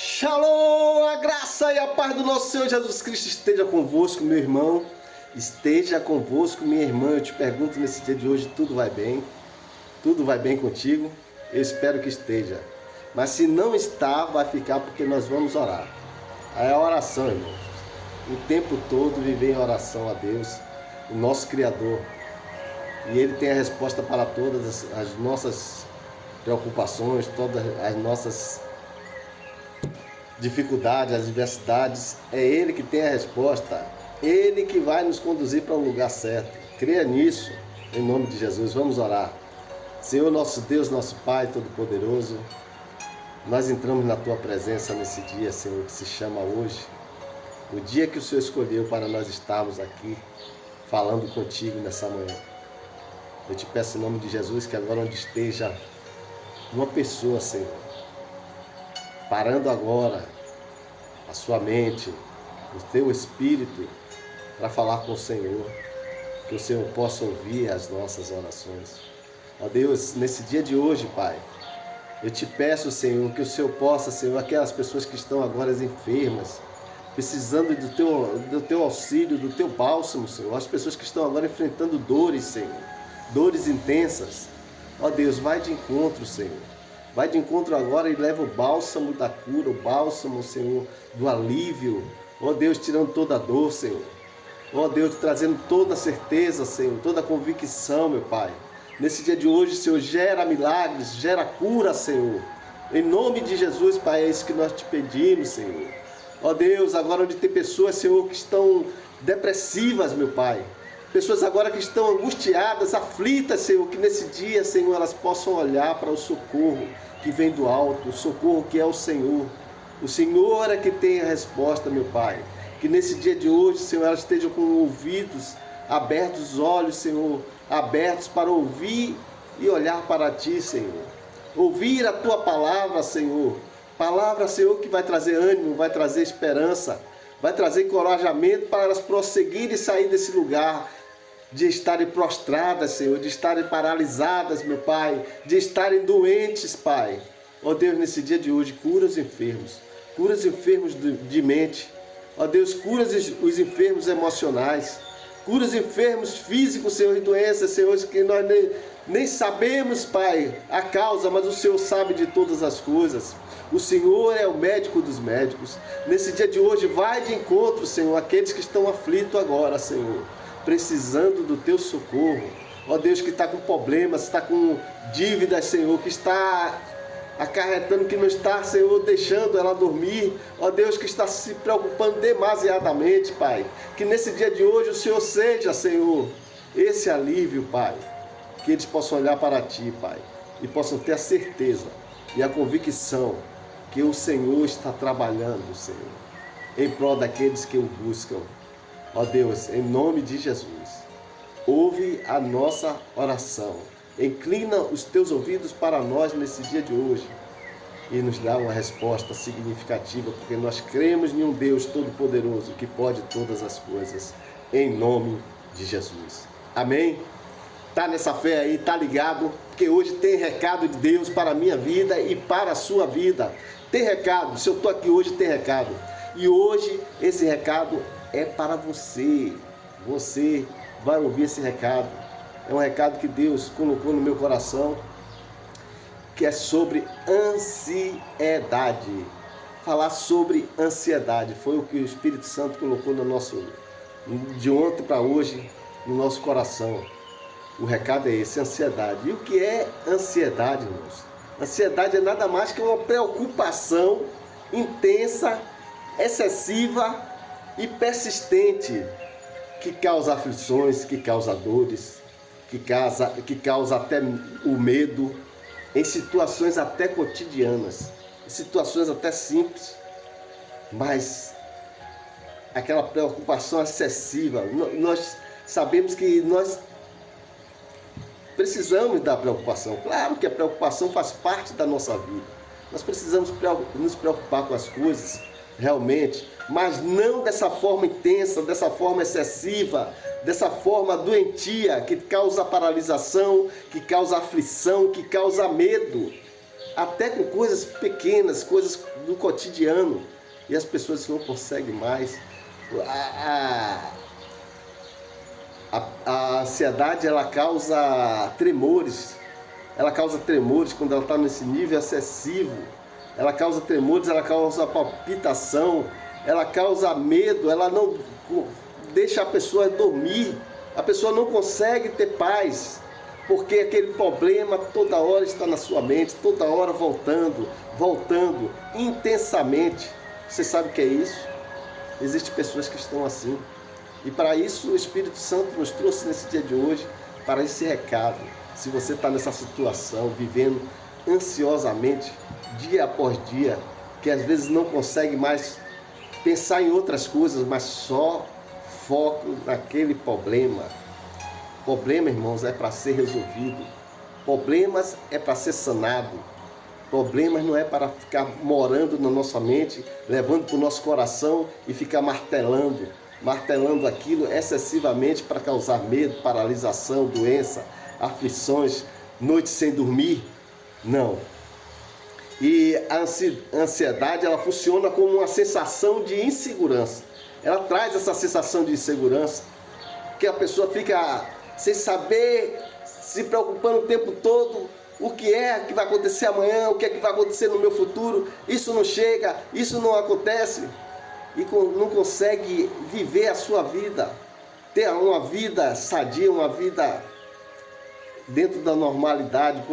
Shalom, a graça e a paz do nosso Senhor Jesus Cristo esteja convosco, meu irmão. Esteja convosco, minha irmã. Eu te pergunto nesse dia de hoje, tudo vai bem? Tudo vai bem contigo? Eu espero que esteja. Mas se não está, vai ficar porque nós vamos orar. É a oração, irmãos. O tempo todo viver em oração a Deus, o nosso Criador. E Ele tem a resposta para todas as nossas preocupações, todas as nossas dificuldades, as adversidades. É Ele que tem a resposta. Ele que vai nos conduzir para o lugar certo. Creia nisso, em nome de Jesus. Vamos orar. Senhor, nosso Deus, nosso Pai Todo-Poderoso, nós entramos na Tua presença nesse dia, Senhor, que se chama hoje. O dia que o Senhor escolheu para nós estarmos aqui, falando contigo nessa manhã. Eu te peço em nome de Jesus que agora onde esteja uma pessoa, Senhor, parando agora a sua mente, o teu espírito, para falar com o Senhor, que o Senhor possa ouvir as nossas orações. Ó Deus, nesse dia de hoje, Pai, eu te peço, Senhor, que o Senhor possa, Senhor, aquelas pessoas que estão agora enfermas, precisando do teu auxílio, do teu bálsamo, Senhor, as pessoas que estão agora enfrentando dores, Senhor, dores intensas. Ó Deus, vai de encontro, Senhor. Vai de encontro agora e leva o bálsamo da cura, o bálsamo, Senhor, do alívio. Ó Deus, tirando toda a dor, Senhor. Ó Deus, trazendo toda a certeza, Senhor, toda a convicção, meu Pai. Nesse dia de hoje, Senhor, gera milagres, gera cura, Senhor. Em nome de Jesus, Pai, é isso que nós te pedimos, Senhor. Ó Deus, agora onde tem pessoas, Senhor, que estão depressivas, meu Pai. Pessoas agora que estão angustiadas, aflitas, Senhor, que nesse dia, Senhor, elas possam olhar para o socorro que vem do alto, o socorro que é o Senhor. O Senhor é que tem a resposta, meu Pai. Que nesse dia de hoje, Senhor, elas estejam com ouvidos abertos, os olhos, Senhor, abertos para ouvir e olhar para Ti, Senhor. Ouvir a Tua palavra, Senhor. Palavra, Senhor, que vai trazer ânimo, vai trazer esperança, vai trazer encorajamento para elas prosseguirem e sair desse lugar de estarem prostradas, Senhor, de estarem paralisadas, meu Pai, de estarem doentes, Pai. Ó Deus, nesse dia de hoje, cura os enfermos de mente. Ó Deus, cura os enfermos emocionais, cura os enfermos físicos, Senhor, e doenças, Senhor, que nós nem sabemos, Pai, a causa, mas o Senhor sabe de todas as coisas. O Senhor é o médico dos médicos. Nesse dia de hoje, vai de encontro, Senhor, aqueles que estão aflitos agora, Senhor, precisando do Teu socorro. Ó Deus, que está com problemas, está com dívidas, Senhor, que está acarretando, que não está, Senhor, deixando ela dormir. Ó Deus, que está se preocupando demasiadamente, Pai. Que nesse dia de hoje o Senhor seja, Senhor, esse alívio, Pai. Que eles possam olhar para Ti, Pai, e possam ter a certeza e a convicção que o Senhor está trabalhando, Senhor, em prol daqueles que o buscam. Ó Deus, em nome de Jesus, ouve a nossa oração. Inclina os Teus ouvidos para nós nesse dia de hoje e nos dá uma resposta significativa, porque nós cremos em um Deus Todo-Poderoso que pode todas as coisas, em nome de Jesus. Amém? Tá nessa fé aí, tá ligado? Porque hoje tem recado de Deus para a minha vida e para a sua vida. Tem recado, se eu estou aqui hoje tem recado. E hoje esse recado é para você. Você vai ouvir esse recado. É um recado que Deus colocou no meu coração, que é sobre ansiedade. Falar sobre ansiedade foi o que o Espírito Santo colocou no nosso, de ontem para hoje, no nosso coração. O recado é esse, ansiedade. E o que é ansiedade, irmãos? Ansiedade é nada mais que uma preocupação intensa, excessiva e persistente, que causa aflições, que causa dores, que causa até o medo, em situações até cotidianas, em situações até simples, mas aquela preocupação excessiva. Nós sabemos que nós precisamos da preocupação. Claro que a preocupação faz parte da nossa vida. Nós precisamos nos preocupar com as coisas, realmente, mas não dessa forma intensa, dessa forma excessiva, dessa forma doentia, que causa paralisação, que causa aflição, que causa medo. Até com coisas pequenas, coisas do cotidiano e as pessoas não conseguem mais. A ansiedade, ela causa tremores. Ela causa tremores quando ela está nesse nível excessivo. Ela causa tremores, ela causa palpitação, ela causa medo, ela não deixa a pessoa dormir. A pessoa não consegue ter paz, porque aquele problema toda hora está na sua mente, toda hora voltando intensamente. Você sabe o que é isso? Existem pessoas que estão assim. E para isso o Espírito Santo nos trouxe nesse dia de hoje, para esse recado. Se você está nessa situação, vivendo ansiosamente, dia após dia, que às vezes não consegue mais pensar em outras coisas, mas só foco naquele problema. Problema, irmãos, é para ser resolvido. Problemas é para ser sanado. Problemas não é para ficar morando na nossa mente, levando para o nosso coração e ficar martelando aquilo excessivamente para causar medo, paralisação, doença, aflições, noites sem dormir. Não. E a ansiedade, ela funciona como uma sensação de insegurança. Ela traz essa sensação de insegurança, que a pessoa fica sem saber, se preocupando o tempo todo, o que é que vai acontecer amanhã, o que é que vai acontecer no meu futuro, isso não chega, isso não acontece, e não consegue viver a sua vida, ter uma vida sadia, uma vida dentro da normalidade,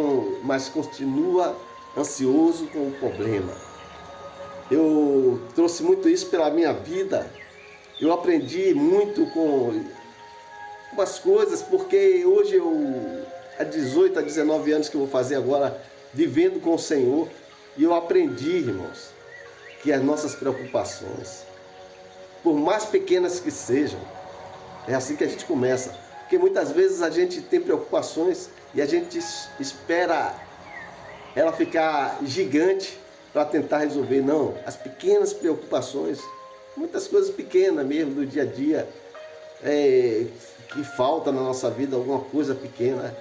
mas continua ansioso com o problema. Eu trouxe muito isso pela minha vida. Eu aprendi muito com as coisas, porque hoje há 18 a 19 anos que eu vou fazer agora, vivendo com o Senhor, e eu aprendi, irmãos, que as nossas preocupações, por mais pequenas que sejam, é assim que a gente começa. Porque muitas vezes a gente tem preocupações e a gente espera ela ficar gigante para tentar resolver. Não, as pequenas preocupações, muitas coisas pequenas mesmo do dia a dia, que falta na nossa vida, alguma coisa pequena,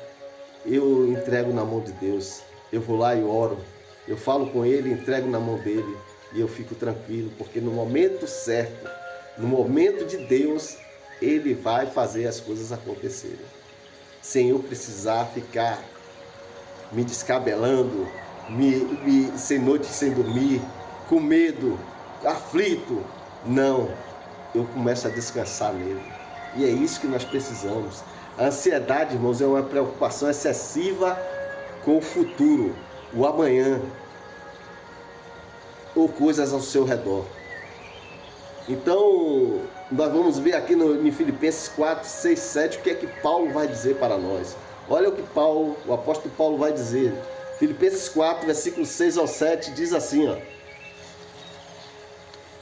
eu entrego na mão de Deus. Eu vou lá e oro, eu falo com Ele, entrego na mão dEle e eu fico tranquilo, porque no momento certo, no momento de Deus, Ele vai fazer as coisas acontecerem, sem eu precisar ficar me descabelando, sem noite sem dormir, com medo, aflito. Não, eu começo a descansar nele. E é isso que nós precisamos. A ansiedade, irmãos, é uma preocupação excessiva com o futuro, o amanhã, ou coisas ao seu redor. Então, nós vamos ver aqui em Filipenses 4, 6, 7, o que é que Paulo vai dizer para nós. Olha o que o apóstolo Paulo vai dizer. Filipenses 4, versículos 6 ao 7, diz assim, ó: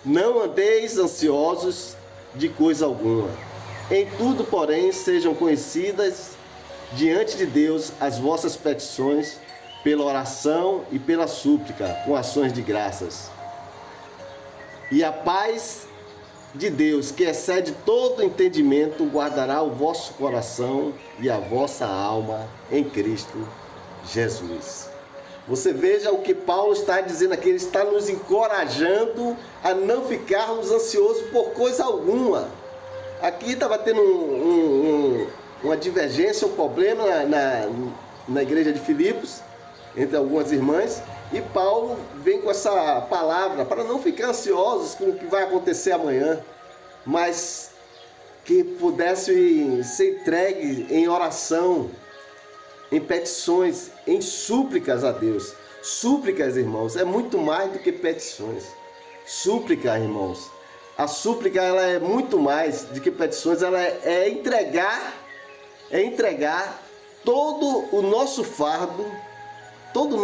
não andeis ansiosos de coisa alguma. Em tudo, porém, sejam conhecidas diante de Deus as vossas petições, pela oração e pela súplica, com ações de graças. E a paz de Deus, que excede todo entendimento, guardará o vosso coração e a vossa alma em Cristo Jesus. Você veja o que Paulo está dizendo aqui. Ele está nos encorajando a não ficarmos ansiosos por coisa alguma. Aqui estava tendo uma divergência, um problema na igreja de Filipos, entre algumas irmãs, e Paulo vem com essa palavra para não ficar ansiosos com o que vai acontecer amanhã, mas que pudesse ser entregue em oração, em petições, em súplicas a Deus. Súplicas, irmãos, é muito mais do que petições. Súplica, irmãos, a súplica, ela é muito mais do que petições. Ela é entregar todo o nosso fardo, tudo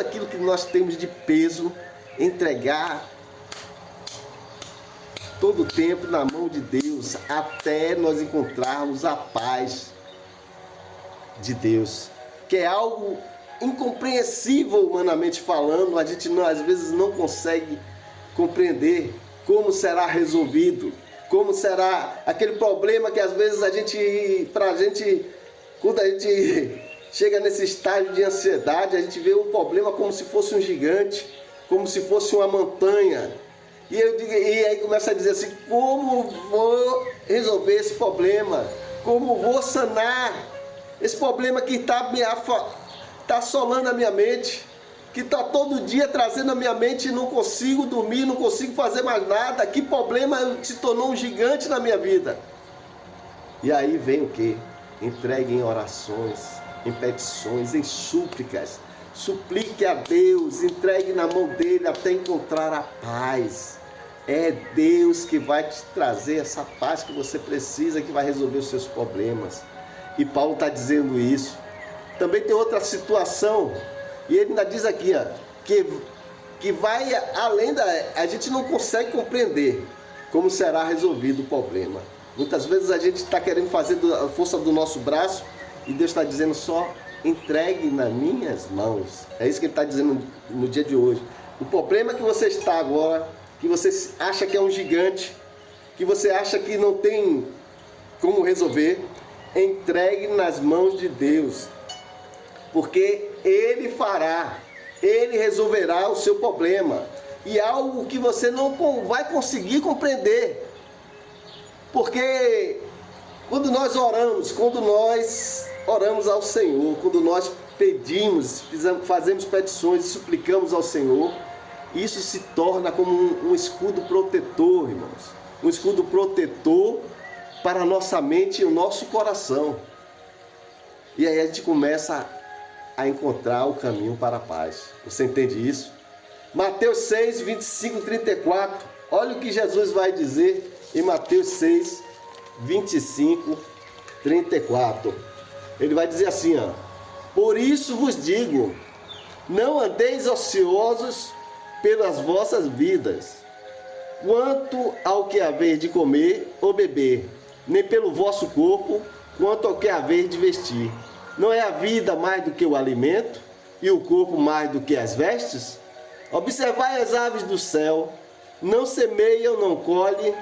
aquilo que nós temos de peso, entregar todo o tempo na mão de Deus, até nós encontrarmos a paz de Deus, que é algo incompreensível humanamente falando. A gente às vezes não consegue compreender como será resolvido, como será aquele problema que às vezes quando a gente chega nesse estágio de ansiedade, a gente vê um problema como se fosse um gigante, como se fosse uma montanha. E aí começa a dizer assim, como vou resolver esse problema? Como vou sanar esse problema que está assolando a minha mente? Que está todo dia trazendo a minha mente e não consigo dormir, não consigo fazer mais nada. Que problema se tornou um gigante na minha vida? E aí vem o quê? Entregue em orações, em petições, em súplicas. Suplique a Deus, entregue na mão dele até encontrar a paz. É Deus que vai te trazer essa paz que você precisa, que vai resolver os seus problemas. E Paulo está dizendo isso. Também tem outra situação, e ele ainda diz aqui, ó, que vai além a gente não consegue compreender como será resolvido o problema. Muitas vezes a gente está querendo fazer a força do nosso braço e Deus está dizendo só, entregue nas minhas mãos. É isso que ele está dizendo no dia de hoje. O problema que você está agora, que você acha que é um gigante, que você acha que não tem como resolver, entregue nas mãos de Deus, porque Ele fará, Ele resolverá o seu problema, e algo que você não vai conseguir compreender, porque quando nós oramos ao Senhor, quando nós pedimos, fazemos petições e suplicamos ao Senhor, isso se torna como um escudo protetor, irmãos. Um escudo protetor para a nossa mente e o nosso coração. E aí a gente começa a encontrar o caminho para a paz. Você entende isso? Mateus 6, 25 e 34. Olha o que Jesus vai dizer em Mateus 6, 25 e 34. Ele vai dizer assim, ó. Por isso vos digo, não andeis ociosos pelas vossas vidas, quanto ao que haver de comer ou beber, nem pelo vosso corpo, quanto ao que haver de vestir. Não é a vida mais do que o alimento, e o corpo mais do que as vestes? Observai as aves do céu, não semeiam, não colhem,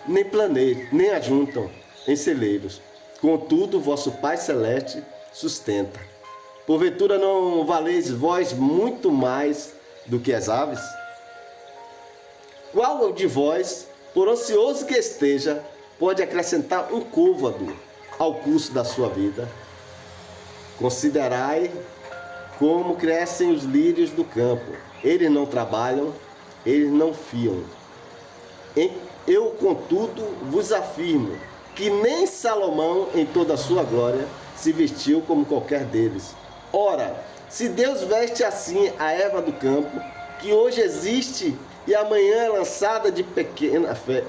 nem planejam, nem ajuntam em celeiros. Contudo, vosso Pai Celeste sustenta. Porventura não valeis vós muito mais do que as aves? Qual de vós, por ansioso que esteja, pode acrescentar um côvado ao curso da sua vida? Considerai como crescem os lírios do campo. Eles não trabalham, eles não fiam. Eu, contudo, vos afirmo que nem Salomão, em toda a sua glória, se vestiu como qualquer deles. Ora, se Deus veste assim a erva do campo, que hoje existe e amanhã é lançada de pequena fé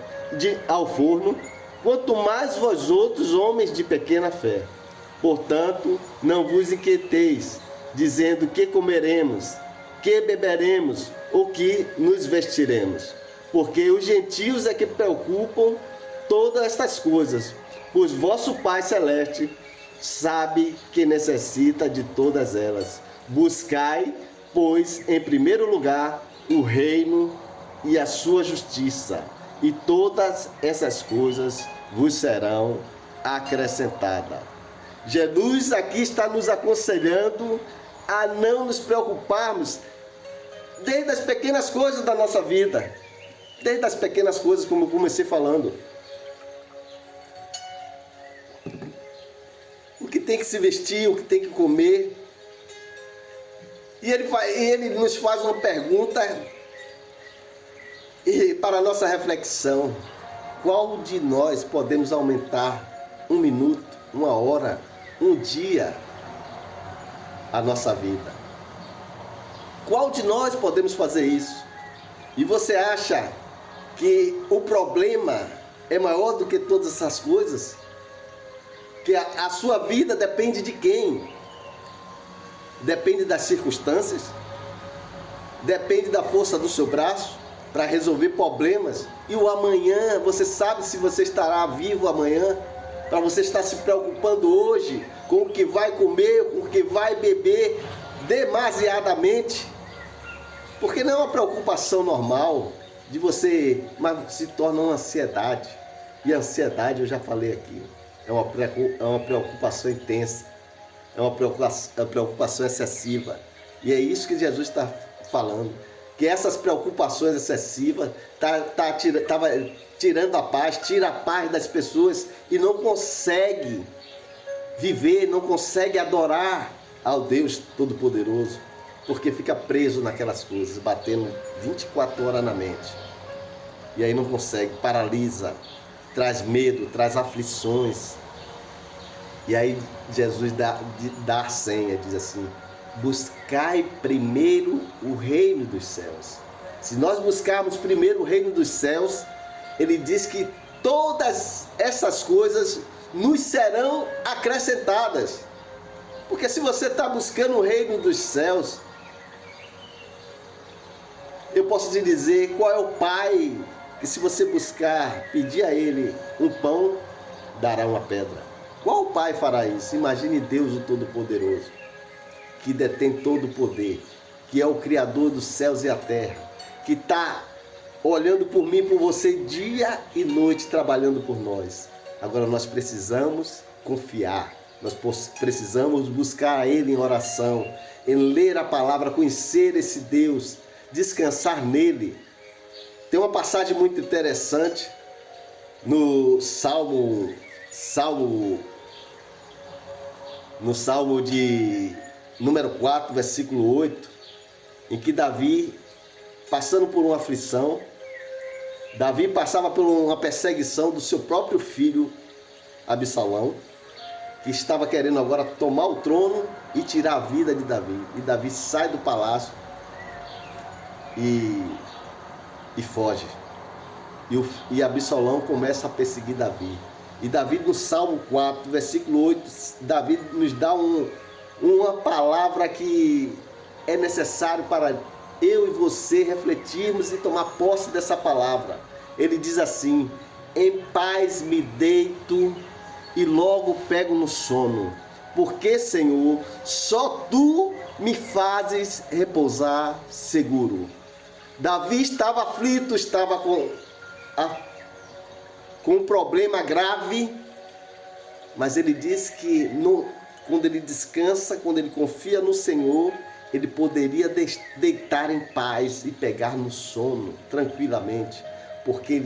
ao forno, quanto mais vós outros, homens de pequena fé. Portanto, não vos inquieteis, dizendo que comeremos, que beberemos, ou que nos vestiremos. Porque os gentios é que preocupam todas estas coisas, pois vosso Pai Celeste sabe que necessita de todas elas. Buscai, pois, em primeiro lugar, o reino e a sua justiça, e todas essas coisas vos serão acrescentadas. Jesus aqui está nos aconselhando a não nos preocuparmos desde as pequenas coisas da nossa vida, desde as pequenas coisas, como eu comecei falando. O que tem que se vestir, o que tem que comer. E ele nos faz uma pergunta para a nossa reflexão. Qual de nós podemos aumentar 1 minuto, 1 hora, 1 dia a nossa vida? Qual de nós podemos fazer isso? E você acha que o problema é maior do que todas essas coisas? Que a sua vida depende de quem? Depende das circunstâncias? Depende da força do seu braço para resolver problemas? E o amanhã, você sabe se você estará vivo amanhã? Para você estar se preocupando hoje com o que vai comer, com o que vai beber demasiadamente? Porque não é uma preocupação normal de você, mas se torna uma ansiedade. E a ansiedade, eu já falei aqui, é uma preocupação intensa, é uma preocupação excessiva. E é isso que Jesus está falando, que essas preocupações excessivas estava tirando a paz, tira a paz das pessoas e não consegue viver, não consegue adorar ao Deus Todo-Poderoso, porque fica preso naquelas coisas, batendo 24 horas na mente. E aí não consegue, paralisa, traz medo, traz aflições. E aí Jesus dá a senha, diz assim: buscai primeiro o reino dos céus. Se nós buscarmos primeiro o reino dos céus, ele diz que todas essas coisas nos serão acrescentadas. Porque se você está buscando o reino dos céus, eu posso te dizer qual é o Pai que, se você buscar, pedir a Ele um pão, dará uma pedra. Qual pai fará isso? Imagine Deus, o Todo-Poderoso, que detém todo o poder, que é o Criador dos céus e a terra, que está olhando por mim, por você, dia e noite, trabalhando por nós. Agora nós precisamos confiar, nós precisamos buscar a Ele em oração, em ler a palavra, conhecer esse Deus, descansar nele. Tem uma passagem muito interessante no Salmo de número 4, versículo 8, em que Davi, passando por uma aflição, Davi passava por uma perseguição do seu próprio filho Absalão, que estava querendo agora tomar o trono e tirar a vida de Davi. E Davi sai do palácio e foge. E Absalão começa a perseguir Davi. E Davi, no Salmo 4, versículo 8, Davi nos dá uma palavra que é necessário para eu e você refletirmos e tomar posse dessa palavra. Ele diz assim: em paz me deito e logo pego no sono, porque, Senhor, só Tu me fazes repousar seguro. Davi estava aflito, estava com um problema grave, mas ele diz que quando ele descansa, quando ele confia no Senhor, ele poderia deitar em paz e pegar no sono tranquilamente, porque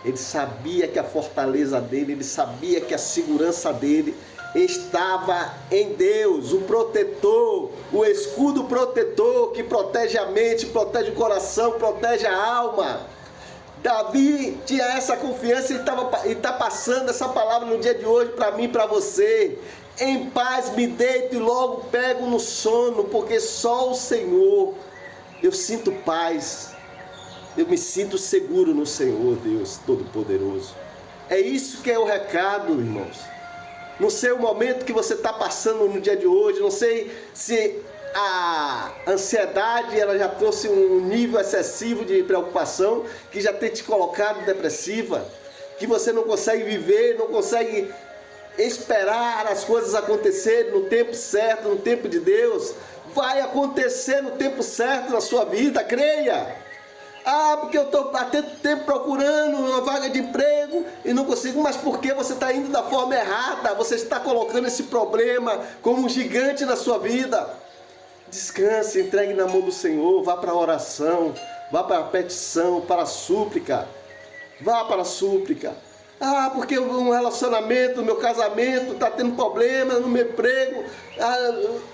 ele sabia que a fortaleza dele, ele sabia que a segurança dele estava em Deus, o protetor, o escudo protetor que protege a mente, protege o coração, protege a alma. Davi tinha essa confiança e está passando essa palavra no dia de hoje para mim e para você. Em paz me deito e logo pego no sono, porque só o Senhor, eu sinto paz, eu me sinto seguro no Senhor, Deus Todo-Poderoso. É isso que é o recado, irmãos. Não sei o momento que você está passando no dia de hoje, não sei se a ansiedade ela já trouxe um nível excessivo de preocupação, que já tem te colocado depressiva, que você não consegue viver, não consegue esperar as coisas acontecerem no tempo certo, no tempo de Deus. Vai acontecer no tempo certo na sua vida, creia. Porque eu estou há tanto tempo procurando uma vaga de emprego e não consigo, mas porque você está indo da forma errada, você está colocando esse problema como um gigante na sua vida. Descanse, entregue na mão do Senhor, vá para a oração, vá para a petição, para a súplica. Vá para a súplica. Porque o relacionamento, o meu casamento está tendo problema no meu emprego,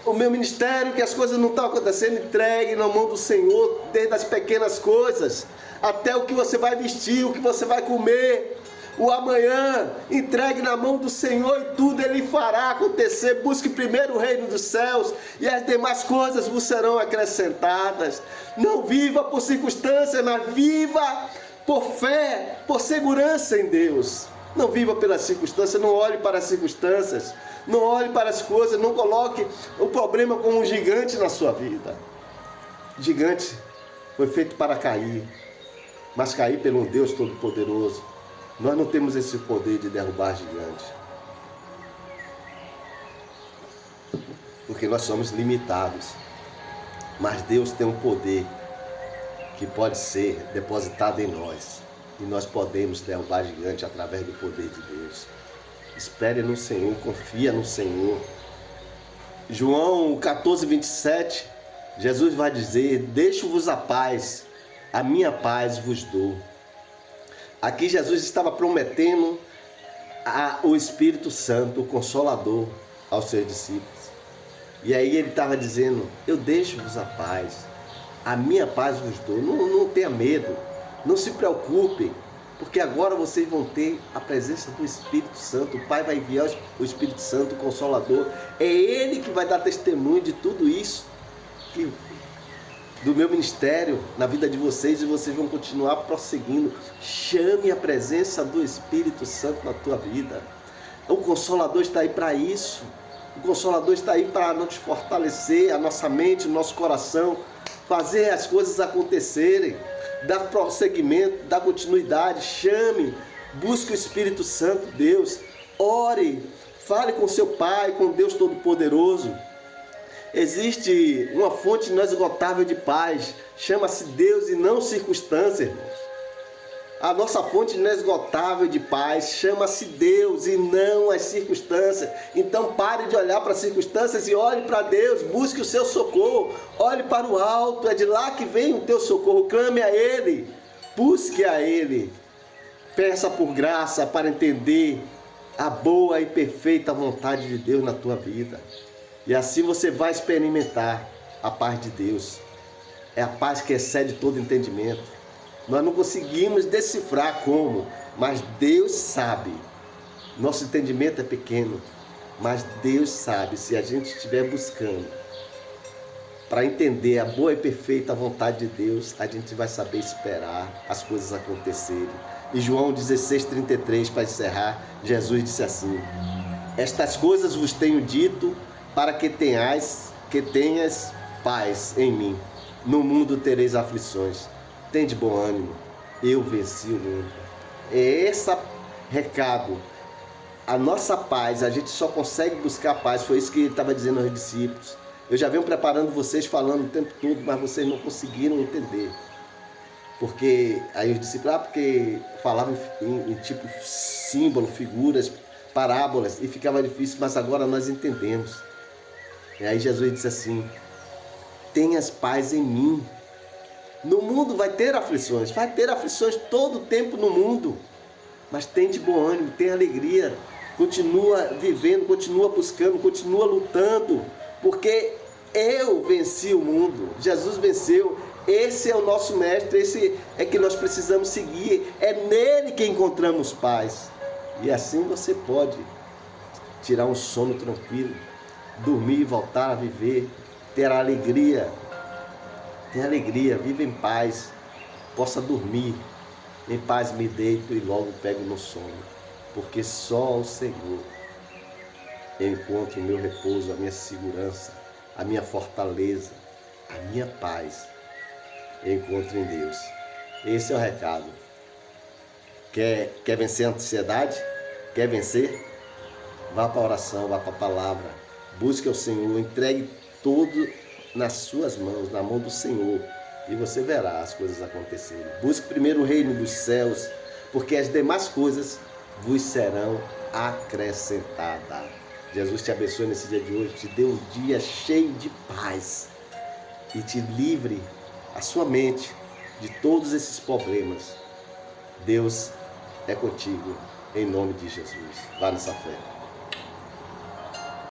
o meu ministério, que as coisas não estão acontecendo. Entregue na mão do Senhor, desde as pequenas coisas até o que você vai vestir, o que você vai comer, o amanhã. Entregue na mão do Senhor e tudo Ele fará acontecer. Busque primeiro o reino dos céus e as demais coisas vos serão acrescentadas. Não viva por circunstâncias, mas viva por fé, por segurança em Deus. Não viva pelas circunstâncias, não olhe para as circunstâncias, não olhe para as coisas, não coloque o problema como um gigante na sua vida. Gigante foi feito para cair, mas cair pelo Deus Todo-Poderoso. Nós não temos esse poder de derrubar gigantes, porque nós somos limitados, mas Deus tem um poder que pode ser depositado em nós, e nós podemos derrubar gigante através do poder de Deus. Espere no Senhor, confia no Senhor. João 14, 27 Jesus vai dizer: deixo-vos a paz, a minha paz vos dou. Aqui Jesus estava prometendo o Espírito Santo, o Consolador, aos seus discípulos. E aí ele estava dizendo: eu deixo-vos a paz, a minha paz vos dou. Não tenha medo, não se preocupem, porque agora vocês vão ter a presença do Espírito Santo. O Pai vai enviar o Espírito Santo, o Consolador. É Ele que vai dar testemunho de tudo isso, do meu ministério na vida de vocês, e vocês vão continuar prosseguindo. Chame a presença do Espírito Santo na tua vida. O Consolador está aí para isso. O Consolador está aí para nos fortalecer, a nossa mente, o nosso coração, fazer as coisas acontecerem, dar prosseguimento, dar continuidade. Chame, busque o Espírito Santo, Deus. Ore, fale com seu Pai, com Deus Todo-Poderoso. Existe uma fonte inesgotável de paz, chama-se Deus e não circunstâncias, irmãos. A nossa fonte inesgotável de paz chama-se Deus e não as circunstâncias. Então pare de olhar para as circunstâncias e olhe para Deus, busque o seu socorro, olhe para o alto, é de lá que vem o teu socorro, clame a Ele, busque a Ele, peça por graça para entender a boa e perfeita vontade de Deus na tua vida. E assim você vai experimentar a paz de Deus. É a paz que excede todo entendimento. Nós não conseguimos decifrar como, mas Deus sabe. Nosso entendimento é pequeno, mas Deus sabe. Se a gente estiver buscando para entender a boa e perfeita vontade de Deus, a gente vai saber esperar as coisas acontecerem. E João 16:33, para encerrar, Jesus disse assim: estas coisas vos tenho dito para que tenhas paz em mim. No mundo tereis aflições. Tende bom ânimo, eu venci o mundo. É esse recado. A nossa paz, a gente só consegue buscar paz. Foi isso que ele estava dizendo aos discípulos. Eu já venho preparando vocês, falando o tempo todo, mas vocês não conseguiram entender. Porque aí os discípulos, porque falavam em tipo símbolo, figuras, parábolas, e ficava difícil, mas agora nós entendemos. E aí Jesus disse assim: tenhas paz em mim. No mundo vai ter aflições todo o tempo no mundo, mas tem de bom ânimo, tem alegria, continua vivendo, continua buscando, continua lutando, porque eu venci o mundo, Jesus venceu. Esse é o nosso mestre, esse é que nós precisamos seguir, é nele que encontramos paz. E assim você pode tirar um sono tranquilo, dormir e voltar a viver, ter alegria. Tem alegria, viva em paz, possa dormir. Em paz me deito e logo pego no sono, porque só o Senhor eu encontro o meu repouso, a minha segurança, a minha fortaleza, a minha paz. Eu encontro em Deus. Esse é o recado. Quer vencer a ansiedade? Quer vencer? Vá para a oração, vá para a palavra. Busque ao Senhor, entregue tudo nas suas mãos, na mão do Senhor, e você verá as coisas acontecerem. Busque primeiro o reino dos céus, porque as demais coisas vos serão acrescentadas. Jesus te abençoe nesse dia de hoje, te dê um dia cheio de paz e te livre a sua mente de todos esses problemas. Deus é contigo, em nome de Jesus. Vá nessa fé.